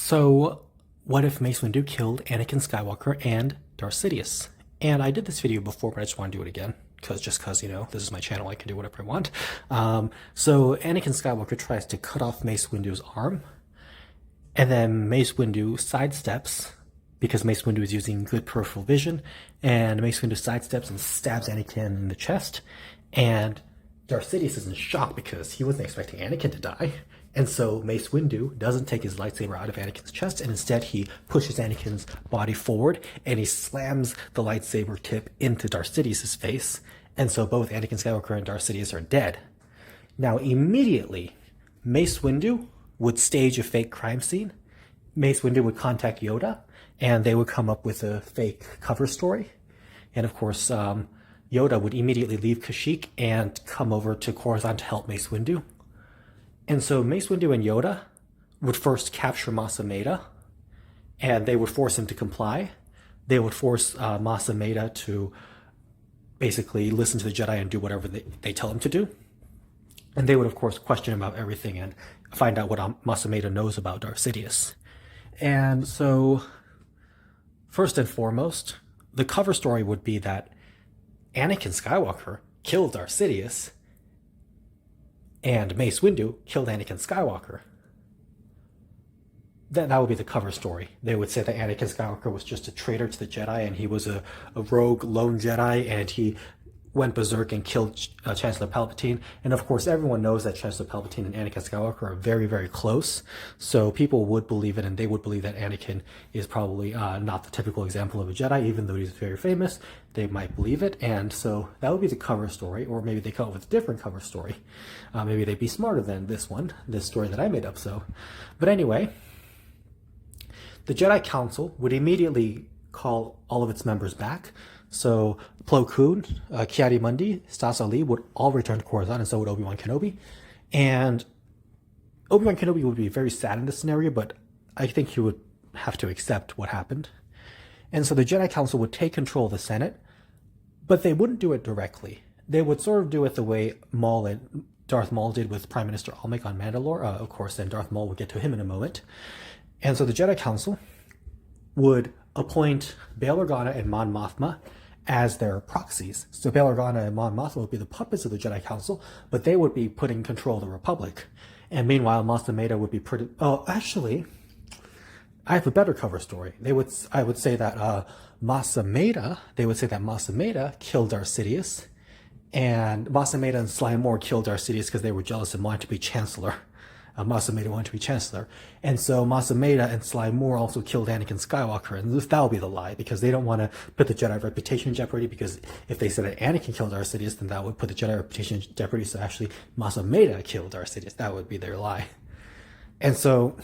So, what if Mace Windu killed Anakin Skywalker and Darth Sidious? And I did this video before, but I just want to do it again. Because, this is my channel, I can do whatever I want. So Anakin Skywalker tries to cut off Mace Windu's arm, and then Mace Windu sidesteps, because Mace Windu is using good peripheral vision, and Mace Windu sidesteps and stabs Anakin in the chest, and Darth Sidious is in shock because he wasn't expecting Anakin to die. And so Mace Windu doesn't take his lightsaber out of Anakin's chest, and instead he pushes Anakin's body forward and he slams the lightsaber tip into Darth Sidious's face. And so both Anakin Skywalker and Darth Sidious are dead. Now immediately, Mace Windu would stage a fake crime scene. Mace Windu would contact Yoda, and they would come up with a fake cover story. And of course, Yoda would immediately leave Kashyyyk and come over to Coruscant to help Mace Windu. And so Mace Windu and Yoda would first capture Mas Amedda, and they would force him to comply. They would force Mas Amedda to basically listen to the Jedi and do whatever they tell him to do. And they would, of course, question him about everything and find out what Mas Amedda knows about Darth Sidious. And so, first and foremost, the cover story would be that Anakin Skywalker killed Darth Sidious, and Mace Windu killed Anakin Skywalker. That would be the cover story. They would say that Anakin Skywalker was just a traitor to the Jedi, and he was a rogue lone Jedi, and he went berserk and killed Chancellor Palpatine. And of course, everyone knows that Chancellor Palpatine and Anakin Skywalker are very, very close. So people would believe it, and they would believe that Anakin is probably not the typical example of a Jedi, even though he's very famous. They might believe it, and so that would be the cover story. Or maybe they come up with a different cover story. Maybe they'd be smarter than this story that I made up. But anyway, the Jedi Council would immediately call all of its members back. So Plo Koon, Ki-Adi-Mundi, Stas Ali would all return to Coruscant, and so would Obi-Wan Kenobi. And Obi-Wan Kenobi would be very sad in this scenario, but I think he would have to accept what happened. And so the Jedi Council would take control of the Senate, but they wouldn't do it directly. They would sort of do it the way Darth Maul did with Prime Minister Almec on Mandalore. Of course, and Darth Maul will get to him in a moment. And so the Jedi Council would appoint Bail Organa and Mon Mothma as their proxies. So Bail Organa and Mon Mothma would be the puppets of the Jedi Council, but they would be putting control of the Republic. And meanwhile, Mas Amedda would be pretty... Oh, actually, I have a better cover story. I would say that Mas Amedda killed Darth Sidious, and Mas Amedda and Sly Moore killed Darth Sidious because they were jealous and wanted to be Chancellor. Mas Amedda wanted to be Chancellor. And so Mas Amedda and Sly Moore also killed Anakin Skywalker. And that will be the lie, because they don't want to put the Jedi reputation in jeopardy, because if they said that Anakin killed Darth Sidious, then that would put the Jedi reputation in jeopardy. So actually, Mas Amedda killed Darth Sidious. That would be their lie. And so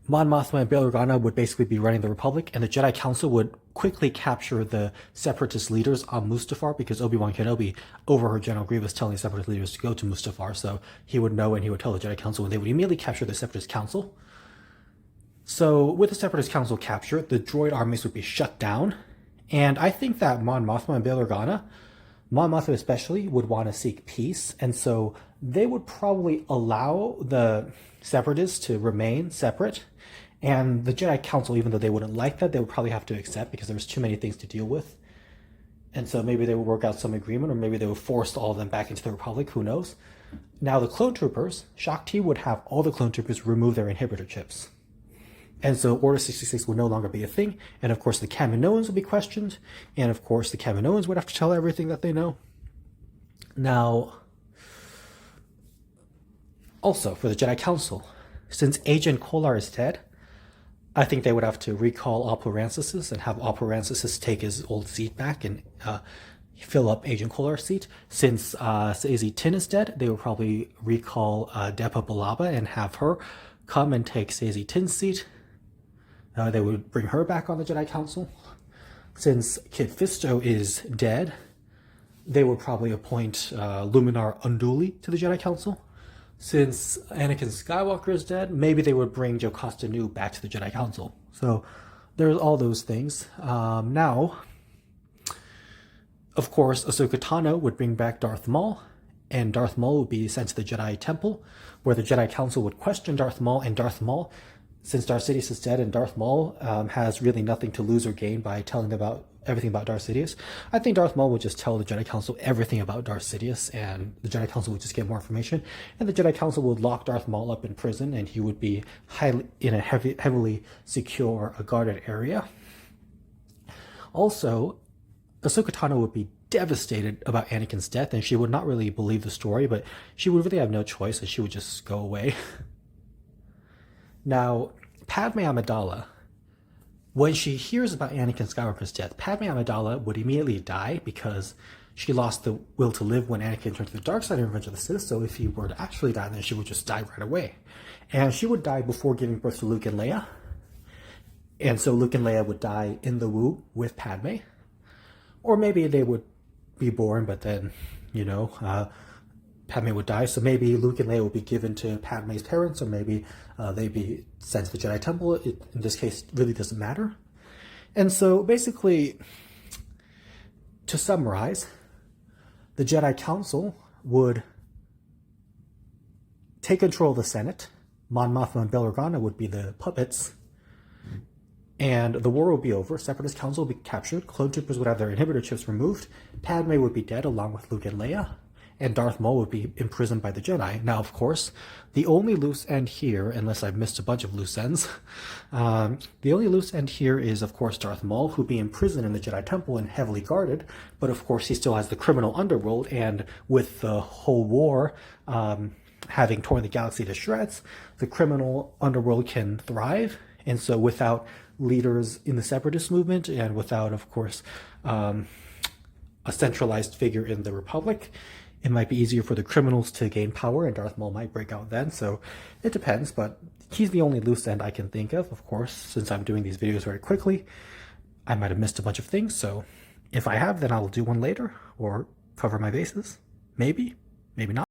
Mon Mothma and Bail Organa would basically be running the Republic, and the Jedi Council would quickly capture the Separatist leaders on Mustafar, because Obi-Wan Kenobi overheard General Grievous telling the Separatist leaders to go to Mustafar, so he would know, and he would tell the Jedi Council, and they would immediately capture the Separatist Council. So with the Separatist Council captured, the droid armies would be shut down, and I think that Mon Mothma and Bail Organa, Mon Mothma especially, would want to seek peace, and so they would probably allow the Separatists to remain separate. And the Jedi Council, even though they wouldn't like that, they would probably have to accept, because there was too many things to deal with. And so maybe they would work out some agreement, or maybe they would force all of them back into the Republic, who knows. Now the clone troopers, Shaak Ti would have all the clone troopers remove their inhibitor chips. And so Order 66 would no longer be a thing, and of course the Kaminoans would be questioned, and of course the Kaminoans would have to tell everything that they know. Now, also for the Jedi Council, since Agent Kolar is dead, I think they would have to recall Oppo Rancisis and have Oppo Rancisis take his old seat back and fill up Agent Kolar's seat. Since Saesee Tiin is dead, they would probably recall Depa Billaba and have her come and take Saesee Tiin's seat. They would bring her back on the Jedi Council. Since Kit Fisto is dead, they would probably appoint Luminar Unduli to the Jedi Council. Since Anakin Skywalker is dead, maybe they would bring Jocasta Nu back to the Jedi Council. So there's all those things. Now, of course, Ahsoka Tano would bring back Darth Maul, and Darth Maul would be sent to the Jedi Temple, where the Jedi Council would question Darth Maul, and Darth Maul since Darth Sidious is dead and Darth Maul has really nothing to lose or gain by telling about everything about Darth Sidious, I think Darth Maul would just tell the Jedi Council everything about Darth Sidious, and the Jedi Council would just get more information, and the Jedi Council would lock Darth Maul up in prison, and he would be in a heavily secure, guarded area. Also, Ahsoka Tano would be devastated about Anakin's death, and she would not really believe the story, but she would really have no choice, and she would just go away. Now, Padme Amidala, when she hears about Anakin Skywalker's death, Padme Amidala would immediately die because she lost the will to live when Anakin turned to the dark side in Revenge of the Sith, so if he were to actually die, then she would just die right away. And she would die before giving birth to Luke and Leia. And so Luke and Leia would die in the womb with Padme. Or maybe they would be born, but then, Padme would die, so maybe Luke and Leia would be given to Padme's parents, or maybe they'd be sent to the Jedi Temple. In this case, it really doesn't matter. And so basically, to summarize, the Jedi Council would take control of the Senate. Mon Mothma and Bail Organa would be the puppets, and the war would be over. Separatist Council would be captured. Clone Troopers would have their inhibitor chips removed. Padme would be dead along with Luke and Leia. And Darth Maul would be imprisoned by the Jedi. Now, of course, the only loose end here, unless I've missed a bunch of loose ends, the only loose end here is, of course, Darth Maul, who'd be imprisoned in the Jedi Temple and heavily guarded. But, of course, he still has the criminal underworld, and with the whole war having torn the galaxy to shreds, the criminal underworld can thrive. And so without leaders in the separatist movement, and without, of course, a centralized figure in the Republic, it might be easier for the criminals to gain power, and Darth Maul might break out then. So it depends, but he's the only loose end I can think of course, since I'm doing these videos very quickly. I might have missed a bunch of things, so if I have, then I'll do one later, or cover my bases. Maybe, maybe not.